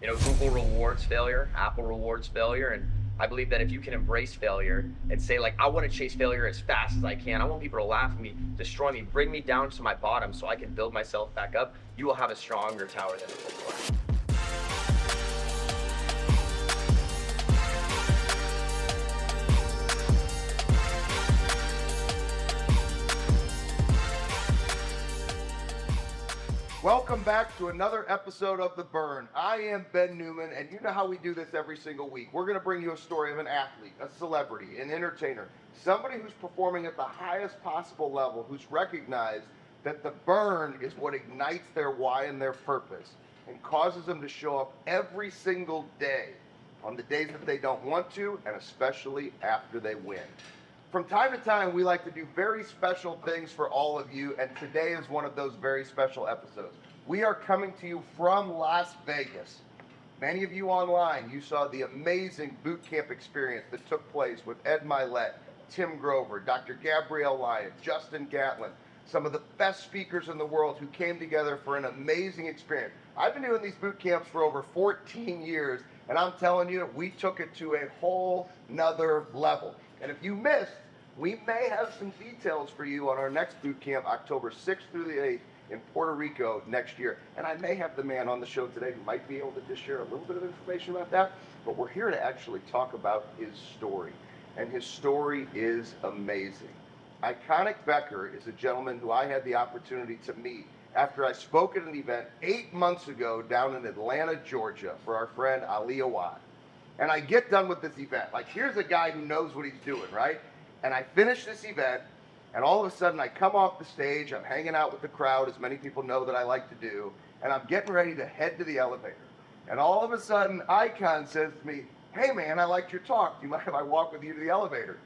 Google rewards failure, Apple rewards failure, and I believe that if you can embrace failure and say, like, I want to chase failure as fast as I can, I want people to laugh at me, destroy me, bring me down to my bottom so I can build myself back up, you will have a stronger tower than before. Welcome back to another episode of The Burn. I am Ben Newman, and you know how we do this every single week. We're going to bring you a story of an athlete, a celebrity, an entertainer, somebody who's performing at the highest possible level, who's recognized that the burn is what ignites their why and their purpose and causes them to show up every single day on the days that they don't want to, and especially after they win. From time to time, we like to do very special things for all of you, and today is one of those very special episodes. We are coming to you from Las Vegas. Many of you online, you saw the amazing boot camp experience that took place with Ed Milet, Tim Grover, Dr. Gabrielle Lyon, Justin Gatlin, some of the best speakers in the world who came together for an amazing experience. I've been doing these boot camps for over 14 years, and I'm telling you, we took it to a whole nother level. And if you missed, we may have some details for you on our next boot camp, October 6th through the 8th in Puerto Rico next year. And I may have the man on the show today who might be able to just share a little bit of information about that. But we're here to actually talk about his story. And his story is amazing. Iconic Becker is a gentleman who I had the opportunity to meet after I spoke at an event 8 months ago down in Atlanta, Georgia for our friend Ali Awad. And I get done with this event. Like, here's a guy who knows what he's doing, right? And I finish this event, and all of a sudden I come off the stage, I'm hanging out with the crowd, as many people know that I like to do, and I'm getting ready to head to the elevator. And all of a sudden, Icon says to me, "Hey man, I liked your talk. Do you mind if I walk with you to the elevator?"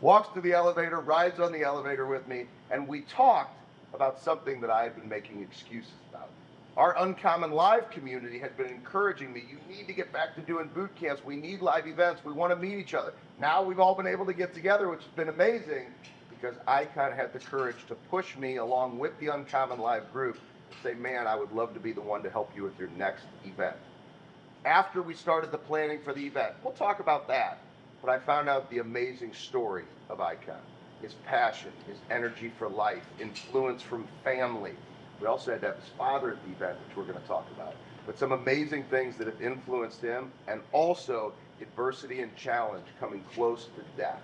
Walks to the elevator, rides on the elevator with me, and we talked about something that I had been making excuses about. Our Uncommon Live community had been encouraging me, you need to get back to doing boot camps. We need live events. We want to meet each other. Now we've all been able to get together, which has been amazing because Icon had the courage to push me along with the Uncommon Live group to say, man, I would love to be the one to help you with your next event. After we started the planning for the event, we'll talk about that, but I found out the amazing story of Icon, his passion, his energy for life, influence from family. We also had to have his father at the event, which we're going to talk about. But some amazing things that have influenced him, and also adversity and challenge coming close to death.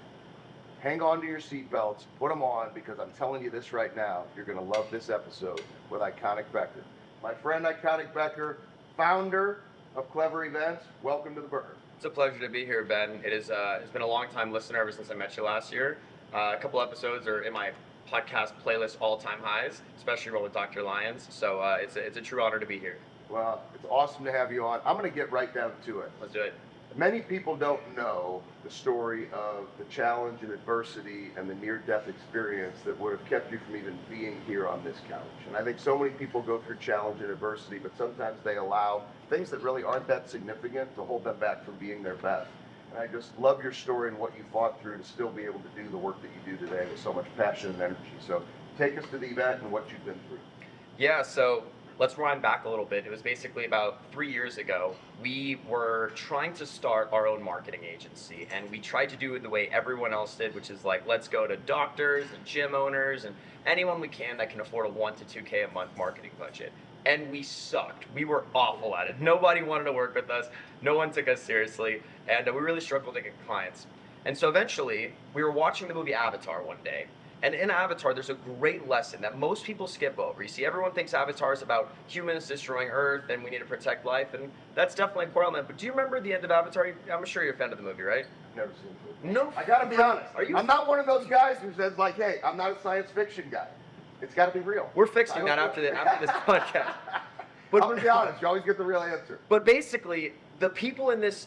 Hang on to your seatbelts, put them on, because I'm telling you this right now, you're going to love this episode with Iconic Becker. My friend Iconic Becker, founder of Klevr Events, welcome to The Burn. It's a pleasure to be here, Ben. It's been a long time listener ever since I met you last year. A couple episodes are in my podcast playlist all-time highs, especially one with Dr. Lyons. So it's a true honor to be here. Well, it's awesome to have you on. I'm going to get right down to it. Let's do it. Many people don't know the story of the challenge and adversity and the near-death experience that would have kept you from even being here on this couch. And I think so many people go through challenge and adversity, but sometimes they allow things that really aren't that significant to hold them back from being their best. And I just love your story and what you fought through to still be able to do the work that you do today with so much passion and energy. So take us to the event and what you've been through. Yeah, so let's rewind back a little bit. It was basically about 3 years ago. We were trying to start our own marketing agency, and we tried to do it the way everyone else did, which is like, let's go to doctors and gym owners and anyone we can that can afford a $1 to $2K a month marketing budget. And we sucked. We were awful at it. Nobody wanted to work with us. No one took us seriously, and we really struggled to get clients. And so eventually, we were watching the movie Avatar one day. And in Avatar, there's a great lesson that most people skip over. You see, everyone thinks Avatar is about humans destroying Earth and we need to protect life, and that's definitely a core element. But do you remember the end of Avatar? I'm sure you're a fan of the movie, right? Never seen it. No. I gotta be honest. Are you? I'm not one of those guys who says like, hey, I'm not a science fiction guy. It's gotta be real. We're fixing that after this podcast. But I'm gonna be honest, you always get the real answer. But basically, the people in this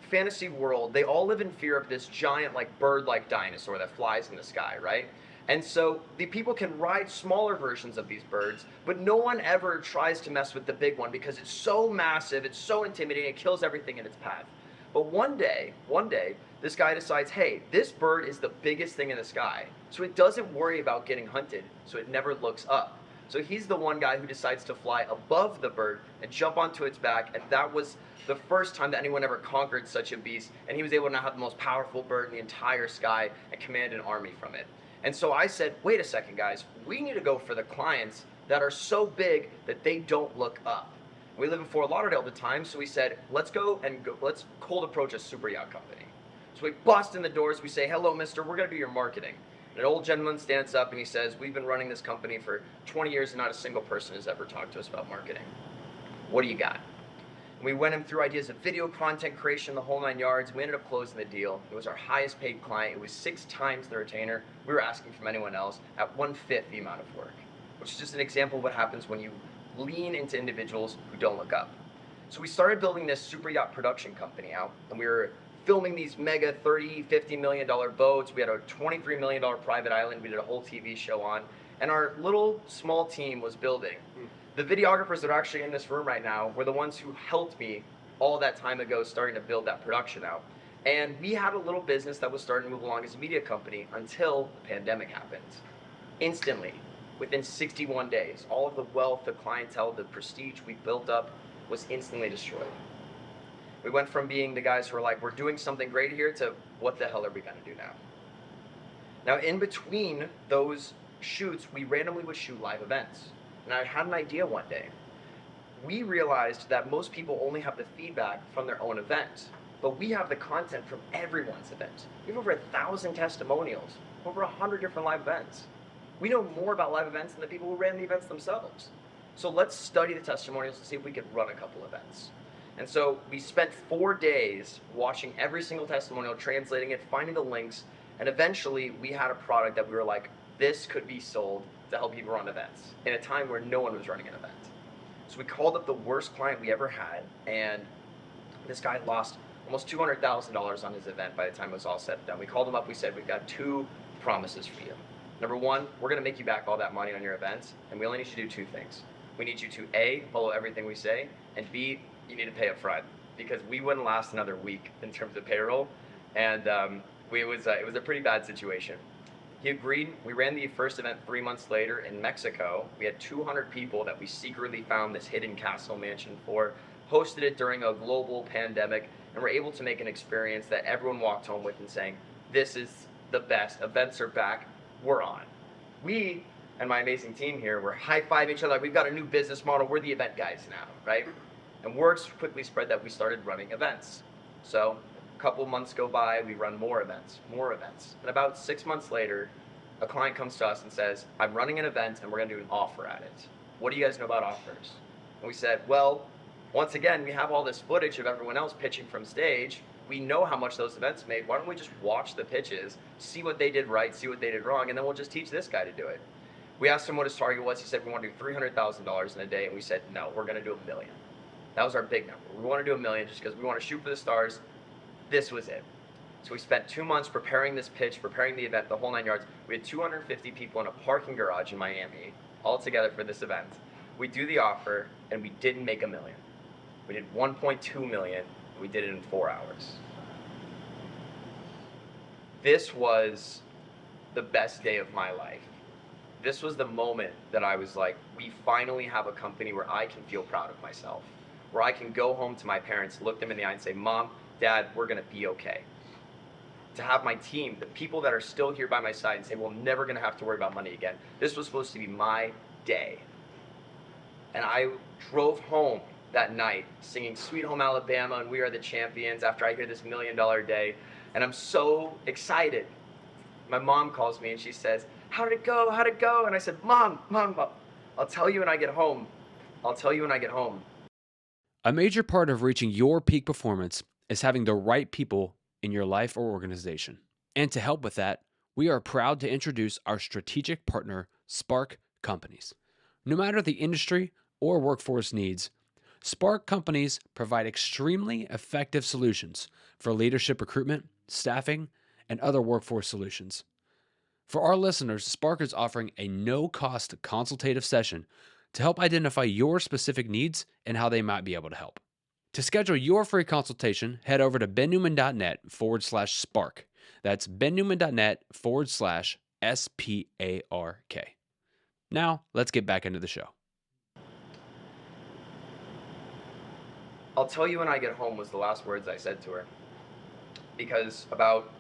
fantasy world, they all live in fear of this giant, like, bird-like dinosaur that flies in the sky, right? And so the people can ride smaller versions of these birds, but no one ever tries to mess with the big one because it's so massive, it's so intimidating, it kills everything in its path. But one day, this guy decides, hey, this bird is the biggest thing in the sky, so it doesn't worry about getting hunted, so it never looks up. So he's the one guy who decides to fly above the bird and jump onto its back, and that was the first time that anyone ever conquered such a beast, and he was able to now have the most powerful bird in the entire sky and command an army from it. And so I said, wait a second, guys, we need to go for the clients that are so big that they don't look up. We live in Fort Lauderdale at the time, so we said, let's cold approach a super yacht company. So we bust in the doors, we say, hello, mister, we're gonna do your marketing. And an old gentleman stands up and he says, we've been running this company for 20 years and not a single person has ever talked to us about marketing. What do you got? And we went him through ideas of video content creation, the whole 9 yards. We ended up closing the deal. It was our highest paid client. It was 6 times the retainer we were asking from anyone else at 1/5 the amount of work, which is just an example of what happens when you lean into individuals who don't look up. So we started building this super yacht production company out, and we were filming these mega $30, $50 million boats. We had a $23 million private island we did a whole TV show on, and our little small team was building. The videographers that are actually in this room right now were the ones who helped me all that time ago starting to build that production out. And we had a little business that was starting to move along as a media company until the pandemic happened. Instantly, within 61 days, all of the wealth, the clientele, the prestige we built up was instantly destroyed. We went from being the guys who were like, we're doing something great here, to what the hell are we gonna do now? Now, in between those shoots, we randomly would shoot live events. And I had an idea one day. We realized that most people only have the feedback from their own event, but we have the content from everyone's event. We have over 1,000 testimonials, over 100 different live events. We know more about live events than the people who ran the events themselves. So let's study the testimonials and see if we could run a couple events. And so we spent 4 days watching every single testimonial, translating it, finding the links, and eventually we had a product that we were like, this could be sold to help people run events in a time where no one was running an event. So we called up the worst client we ever had, and this guy lost almost $200,000 on his event by the time it was all said and done. We called him up, we said, we've got 2 promises for you. Number 1, we're gonna make you back all that money on your events, and we only need you to do 2 things. We need you to A, follow everything we say, and B, you need to pay up front, because we wouldn't last another week in terms of payroll, and it was a pretty bad situation. He agreed. We ran the first event 3 months later in Mexico. We had 200 people that we secretly found this hidden castle mansion for, hosted it during a global pandemic, and were able to make an experience that everyone walked home with and saying, this is the best, events are back, we're on. We and my amazing team here were high-fiving each other, like, we've got a new business model, we're the event guys now, right? And words quickly spread that we started running events. So a couple months go by, we run more events. And about 6 months later, a client comes to us and says, I'm running an event and we're gonna do an offer at it. What do you guys know about offers? And we said, well, once again, we have all this footage of everyone else pitching from stage. We know how much those events made. Why don't we just watch the pitches, see what they did right, see what they did wrong, and then we'll just teach this guy to do it. We asked him what his target was. He said, we want to do $300,000 in a day. And we said, no, we're gonna do $1 million. That was our big number. We want to do $1 million just because we want to shoot for the stars. This was it. So we spent 2 months preparing this pitch, preparing the event, the whole 9 yards. We had 250 people in a parking garage in Miami, all together for this event. We do the offer, and we didn't make $1 million. We did 1.2 million, and we did it in 4 hours. This was the best day of my life. This was the moment that I was like, we finally have a company where I can feel proud of myself, where I can go home to my parents, look them in the eye and say, Mom, Dad, we're gonna be okay. To have my team, the people that are still here by my side, and say, we're never gonna have to worry about money again. This was supposed to be my day. And I drove home that night singing Sweet Home Alabama and We Are the Champions after I hear this $1 million day. And I'm so excited. My mom calls me and she says, how did it go? How'd it go? And I said, Mom, I'll tell you when I get home. I'll tell you when I get home. A major part of reaching your peak performance is having the right people in your life or organization. And to help with that, we are proud to introduce our strategic partner, Spark Companies. No matter the industry or workforce needs, Spark Companies provide extremely effective solutions for leadership recruitment, staffing, and other workforce solutions. For our listeners, Spark is offering a no-cost consultative session to help identify your specific needs and how they might be able to help. To schedule your free consultation, head over to bennewman.net/spark. That's bennewman.net/SPARK. Now, let's get back into the show. I'll tell you when I get home was the last words I said to her. Because about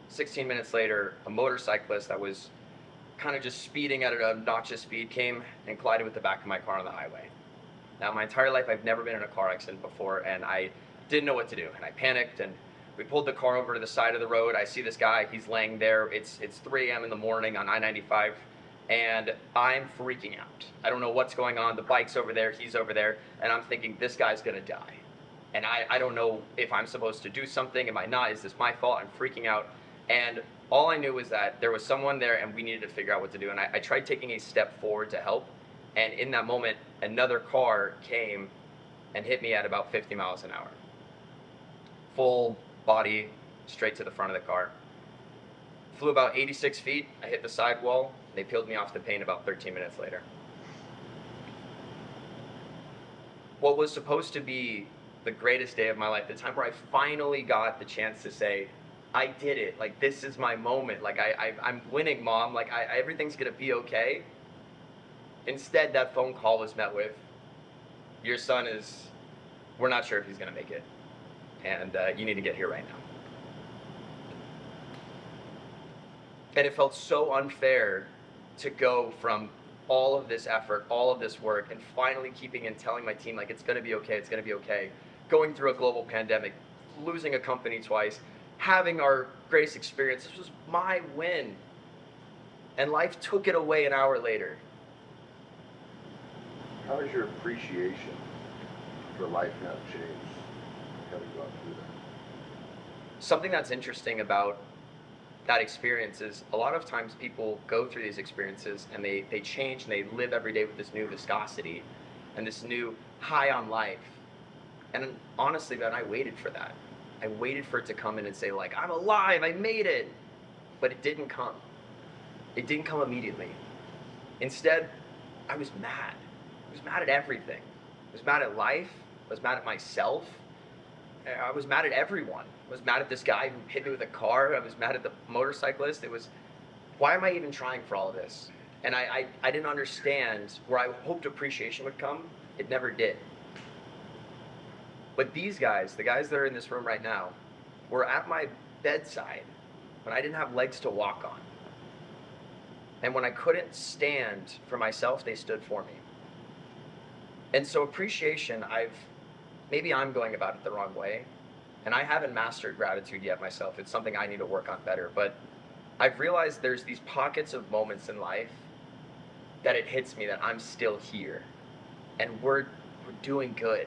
16 minutes later, a motorcyclist that was kind of just speeding at an obnoxious speed came and collided with the back of my car on the highway. Now, my entire life, I've never been in a car accident before, and I didn't know what to do. And I panicked, and we pulled the car over to the side of the road. I see this guy, he's laying there. It's 3 a.m. in the morning on I-95, and I'm freaking out. I don't know what's going on. The bike's over there, he's over there, and I'm thinking, this guy's gonna die. And I don't know if I'm supposed to do something. Am I not? Is this my fault? I'm freaking out. And all I knew was that there was someone there and we needed to figure out what to do. And I tried taking a step forward to help. And in that moment, another car came and hit me at about 50 miles an hour. Full body, straight to the front of the car. Flew about 86 feet. I hit the sidewall. They peeled me off the paint about 13 minutes later. What was supposed to be the greatest day of my life, the time where I finally got the chance to say, I did it. Like, this is my moment. Like, I'm winning, Mom. Like, everything's gonna be okay. Instead, that phone call was met with, your son we're not sure if he's gonna make it. And you need to get here right now. And it felt so unfair to go from all of this effort, all of this work, and finally keeping and telling my team, like, it's gonna be okay, it's gonna be okay. Going through a global pandemic, losing a company twice, having our greatest experience. This was my win. And life took it away an hour later. How has your appreciation for life now changed, having gone through that? Something that's interesting about that experience is a lot of times people go through these experiences and they change and they live every day with this new viscosity and this new high on life. And honestly, man, I waited for that. I waited for it to come in and say, like, I'm alive, I made it. But it didn't come. It didn't come immediately. Instead, I was mad. I was mad at everything. I was mad at life. I was mad at myself. I was mad at everyone. I was mad at this guy who hit me with a car. I was mad at the motorcyclist. It was, why am I even trying for all of this? And I didn't understand where I hoped appreciation would come. It never did. But these guys, the guys that are in this room right now, were at my bedside when I didn't have legs to walk on. And when I couldn't stand for myself, they stood for me. And so appreciation, maybe I'm going about it the wrong way. And I haven't mastered gratitude yet myself. It's something I need to work on better. But I've realized there's these pockets of moments in life that it hits me that I'm still here. And we're doing good.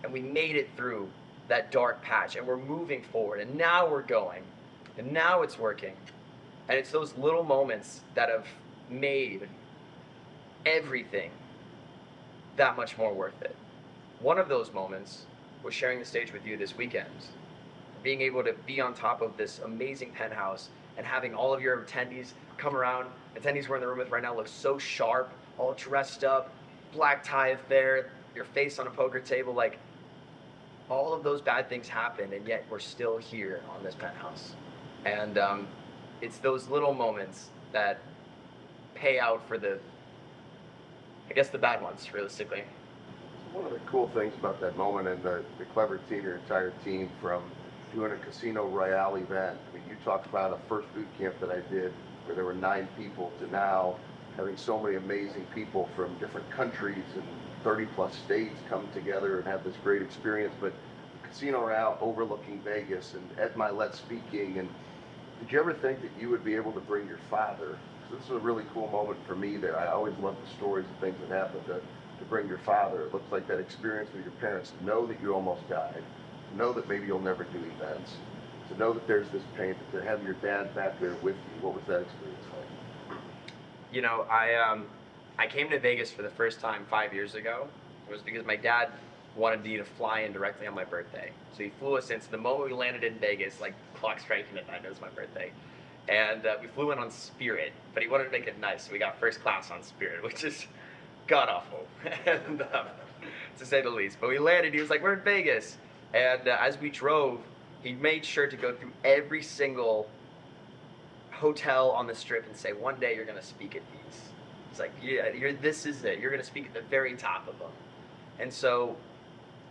And we made it through that dark patch, and we're moving forward, and now we're going, and now it's working. And it's those little moments that have made everything that much more worth it. One of those moments was sharing the stage with you this weekend, being able to be on top of this amazing penthouse and having all of your attendees come around. Attendees we're in the room with right now look so sharp, all dressed up, black tie affair, your face on a poker table, like, all of those bad things happened, and yet we're still here on this penthouse. And it's those little moments that pay out for the bad ones, realistically. One of the cool things about that moment and the Klevr team, your entire team, from doing a Casino Royale event. I mean, you talked about a first boot camp that I did where there were 9 people to now having so many amazing people from different countries and 30 plus states come together and have this great experience. But Casino Royale overlooking Vegas and Ed Milet speaking, and did you ever think that you would be able to bring your father? So this is a really cool moment for me there. I always love the stories and things that happen to bring your father. It looks like that experience with your parents, to know that you almost died, to know that maybe you'll never do events, to know that there's this pain, to have your dad back there with you. What was that experience like? You know, I came to Vegas for the first time 5 years ago. It was because my dad wanted me to fly in directly on my birthday. So he flew us in. So the moment we landed in Vegas, like, clock striking at 9, it was my birthday. And we flew in on Spirit, but he wanted to make it nice. So we got first class on Spirit, which is god-awful, and to say the least. But we landed, he was like, we're in Vegas. And as we drove, he made sure to go through every single hotel on the Strip and say, one day you're going to speak at these. It's like, yeah, this is it. You're going to speak at the very top of them. And so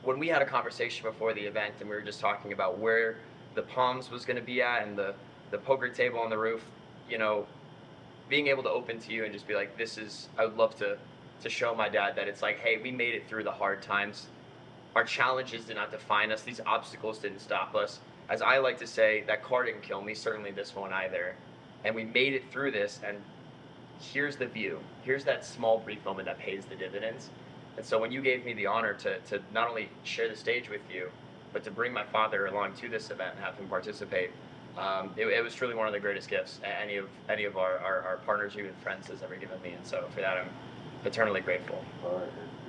when we had a conversation before the event and we were just talking about where the Palms was going to be at and the poker table on the roof, you know, being able to open to you and just be like, I would love to show my dad that it's like, hey, we made it through the hard times. Our challenges did not define us. These obstacles didn't stop us. As I like to say, that car didn't kill me, certainly this won't either. And we made it through this, and here's the view. Here's that small brief moment that pays the dividends. And so when you gave me the honor to not only share the stage with you, but to bring my father along to this event and have him participate, it was truly one of the greatest gifts any of our partners or even friends has ever given me. And so for that, I'm eternally grateful.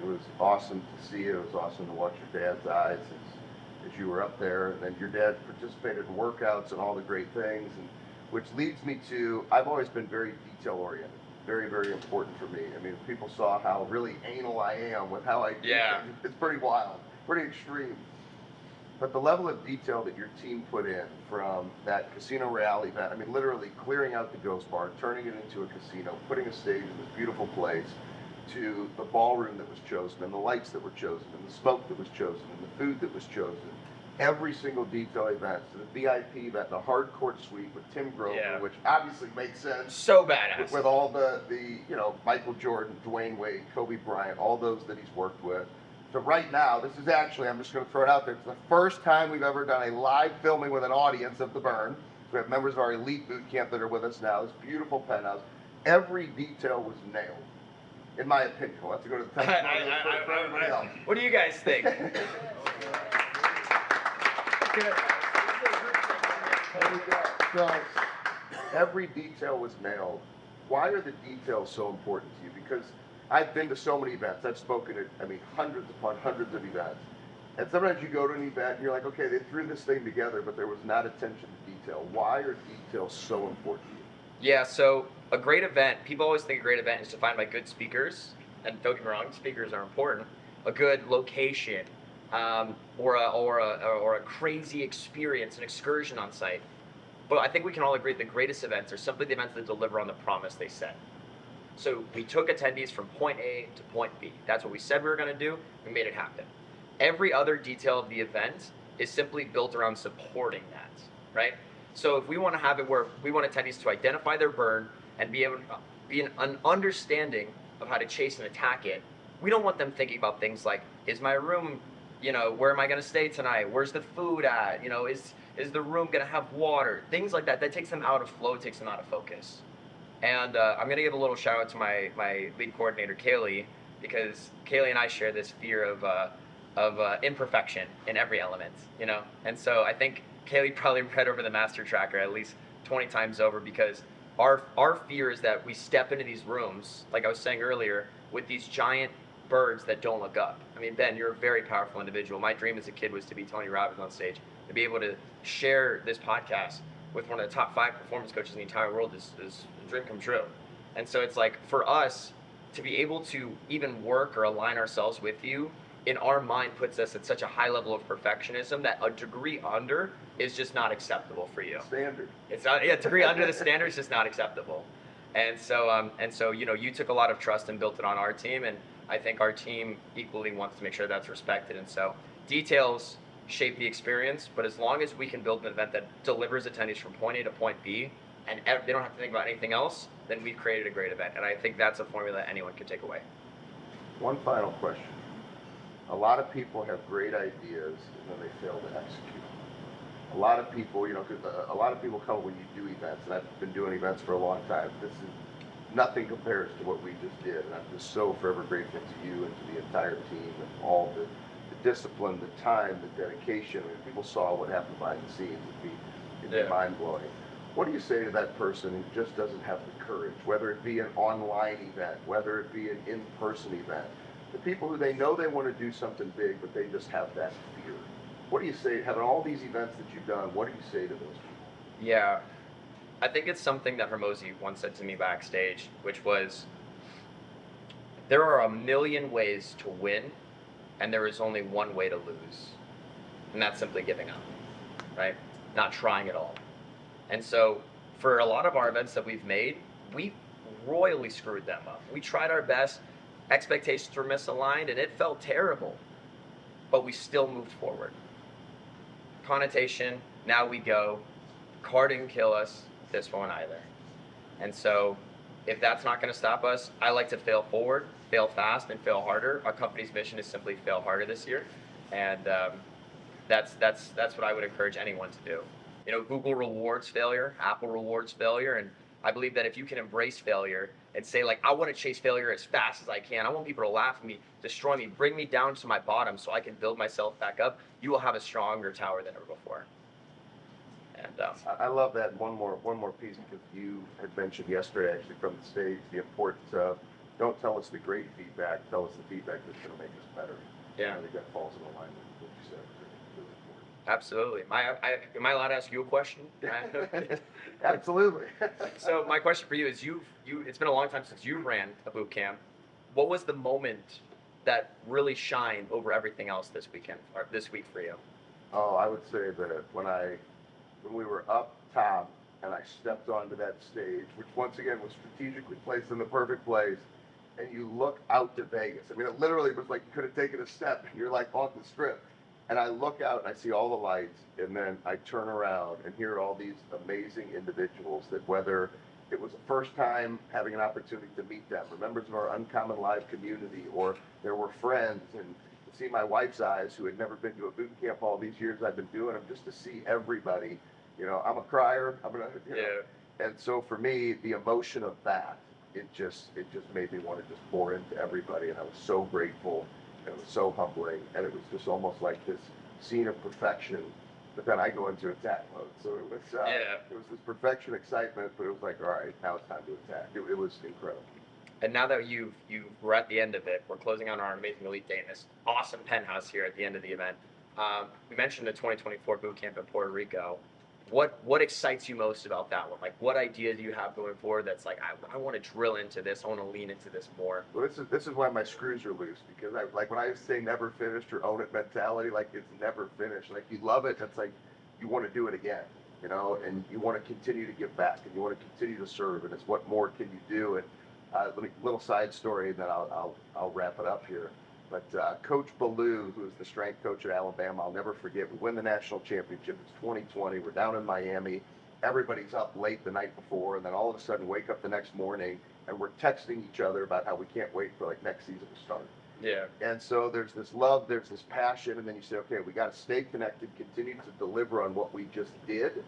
It was awesome to see it. It was awesome to watch your dad's eyes as you were up there. And then your dad participated in workouts and all the great things, and which leads me to, I've always been very detail oriented. Very, very important for me. I mean, if people saw how really anal I am with how I do things, it's pretty wild, pretty extreme. But the level of detail that your team put in from that Casino Royale event, I mean, literally clearing out the ghost bar, turning it into a casino, putting a stage in this beautiful place, to the ballroom that was chosen, and the lights that were chosen, and the smoke that was chosen, and the food that was chosen. Every single detail event, to the VIP event, the hard court suite with Tim Grover, which obviously makes sense. So badass. With all the Michael Jordan, Dwayne Wade, Kobe Bryant, all those that he's worked with. So right now, this is actually, I'm just going to throw it out there, it's the first time we've ever done a live filming with an audience of The Burn. We have members of our elite boot camp that are with us now. This beautiful penthouse. Every detail was nailed, in my opinion. We'll have to go to the testimonials for everybody else. What do you guys think? So, every detail was nailed. Why are the details so important to you? Because I've been to so many events. I've spoken at, hundreds upon hundreds of events. And sometimes you go to an event and you're like, okay, they threw this thing together, but there was not attention to detail. Why are details so important to you? Yeah, so a great event, people always think a great event is defined by good speakers. And don't get me wrong, speakers are important. A good location, or a crazy experience, an excursion on site. But I think we can all agree the greatest events are simply the events that deliver on the promise they set. So we took attendees from point A to point B. That's what we said we were going to do. We made it happen. Every other detail of the event is simply built around supporting that, right? So if we want to have it where we want attendees to identify their burn and be able to be an understanding of how to chase and attack it, we don't want them thinking about things like, is my room, where am I going to stay tonight? Where's the food at? Is the room going to have water? Things like that. That takes them out of flow, takes them out of focus. And I'm going to give a little shout out to my lead coordinator, Kaylee, because Kaylee and I share this fear of imperfection in every element, And so I think Kaylee probably read over the master tracker at least 20 times over, because our fear is that we step into these rooms, like I was saying earlier, with these giant birds that don't look up. I mean, Ben, you're a very powerful individual. My dream as a kid was to be Tony Robbins on stage. To be able to share this podcast with one of the top 5 performance coaches in the entire world is a dream come true. And so it's like, for us to be able to even work or align ourselves with you, in our mind puts us at such a high level of perfectionism that a degree under is just not acceptable for you. Standard. It's not, a degree under the standard is just not acceptable. And so you took a lot of trust and built it on our team, and I think our team equally wants to make sure that's respected. And so details shape the experience, but as long as we can build an event that delivers attendees from point A to point B, and they don't have to think about anything else, then we've created a great event. And I think that's a formula that anyone can take away. One final question. A lot of people have great ideas and then they fail to execute. A lot of people, because a lot of people come when you do events, and I've been doing events for a long time. Nothing compares to what we just did, and I'm just so forever grateful to you and to the entire team and all the discipline, the time, the dedication. I mean, people saw what happened behind the scenes. It'd be mind-blowing. What do you say to that person who just doesn't have the courage, whether it be an online event, whether it be an in-person event? The people who they know they want to do something big, but they just have that fear. What do you say, having all these events that you've done, what do you say to those people? Yeah, I think it's something that Hermosi once said to me backstage, which was, there are a million ways to win, and there is only one way to lose. And that's simply giving up, right? Not trying at all. And so for a lot of our events that we've made, we royally screwed them up. We tried our best, expectations were misaligned, and it felt terrible, but we still moved forward. Connotation, now we go. Car didn't kill us, this won't either. And so, if that's not going to stop us, I like to fail forward, fail fast, and fail harder. Our company's mission is simply fail harder this year, and that's what I would encourage anyone to do. You know, Google rewards failure, Apple rewards failure, and I believe that if you can embrace failure and say, like, I want to chase failure as fast as I can, I want people to laugh at me, destroy me, bring me down to my bottom so I can build myself back up, you will have a stronger tower than ever before. And I love that. One more piece, because you had mentioned yesterday, actually, from the stage, the importance of don't tell us the great feedback, tell us the feedback that's going to make us better. Yeah. I think that falls in alignment with what you said. It's really important. absolutely. Am I allowed to ask you a question? Absolutely. So my question for you is, it's been a long time since you ran a boot camp. What was the moment that really shined over everything else this weekend or this week for you? Oh, I would say that when we were up top and I stepped onto that stage, which once again was strategically placed in the perfect place, and you look out to Vegas. I mean, it literally was like you could have taken a step and you're like on the strip. And I look out and I see all the lights, and then I turn around and hear all these amazing individuals that, whether it was the first time having an opportunity to meet them, or members of our Uncommon Live community, or there were friends, and to see my wife's eyes who had never been to a boot camp all these years I've been doing them, just to see everybody. You know, I'm a crier. And so for me, the emotion of that, it just made me want to just pour into everybody, and I was so grateful. It was so humbling, and it was just almost like this scene of perfection. But then I go into attack mode, so it was this perfection excitement. But it was like, all right, now it's time to attack. It was incredible. And now that we're at the end of it, we're closing on our amazing elite day in this awesome penthouse here at the end of the event. We mentioned the 2024 boot camp in Puerto Rico. What excites you most about that one? Like, what idea do you have going forward that's like, I want to drill into this, I want to lean into this more? Well, this is why my screws are loose, because like when I say never finished or own it mentality, like it's never finished. Like you love it, it's like you want to do it again, you know, and you want to continue to give back, and you want to continue to serve, and it's what more can you do? And little side story, and then I'll wrap it up here. But Coach Ballou, who is the strength coach at Alabama, I'll never forget. We win the national championship. It's 2020. We're down in Miami. Everybody's up late the night before, and then all of a sudden wake up the next morning, and we're texting each other about how we can't wait for like next season to start. Yeah. And so there's this love, there's this passion, and then you say, okay, we got to stay connected, continue to deliver on what we just did,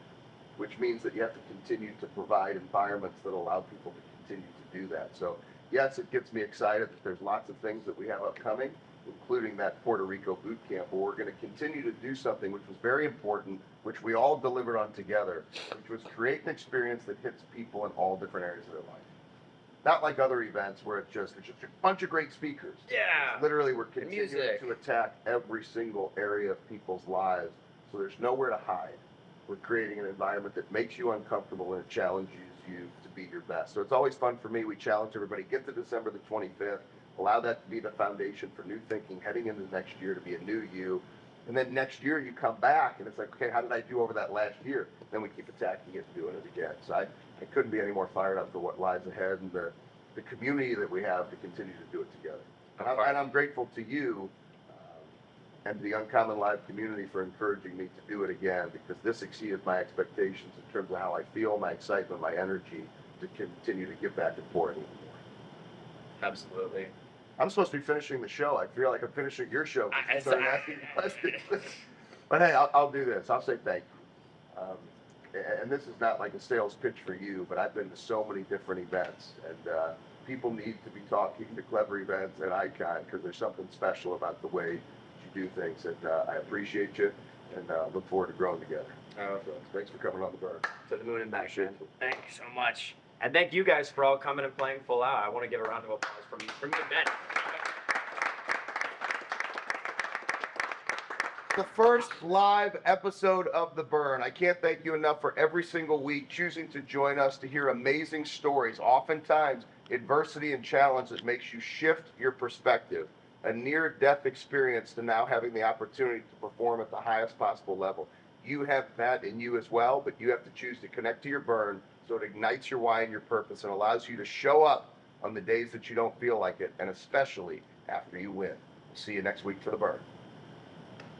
which means that you have to continue to provide environments that allow people to continue to do that. So yes, it gets me excited that there's lots of things that we have upcoming, including that Puerto Rico boot camp, where we're going to continue to do something which was very important, which we all delivered on together, which was create an experience that hits people in all different areas of their life. Not like other events where it's just a bunch of great speakers. Yeah. Literally, we're continuing to attack every single area of people's lives, so there's nowhere to hide. We're creating an environment that makes you uncomfortable and it challenges you to be your best. So it's always fun for me. We challenge everybody, get to December the 25th, allow that to be the foundation for new thinking heading into the next year, to be a new you. And then next year you come back and it's like, okay, how did I do over that last year? Then we keep attacking it and doing it again. So I couldn't be any more fired up for what lies ahead and the community that we have to continue to do it together. And I'm grateful to you and the Uncommon Live community for encouraging me to do it again, because this exceeded my expectations in terms of how I feel, my excitement, my energy to continue to give back and pour it even more. Absolutely. I'm supposed to be finishing the show. I feel like I'm finishing your show. I started asking questions. But hey, I'll do this. I'll say thank you. And this is not like a sales pitch for you, but I've been to so many different events, and people need to be talking to Klevr Events and Icon, because there's something special about the way you do things. And I appreciate you, and look forward to growing together. So thanks for coming on the burn. To the moon and back. Thank you so much. And thank you guys for all coming and playing full out. I want to give a round of applause from you and Ben. The first live episode of The Burn. I can't thank you enough for every single week choosing to join us to hear amazing stories, oftentimes adversity and challenge that makes you shift your perspective. A near-death experience to now having the opportunity to perform at the highest possible level. You have that in you as well, but you have to choose to connect to your burn, so it ignites your why and your purpose and allows you to show up on the days that you don't feel like it, and especially after you win. We'll see you next week for the Burn.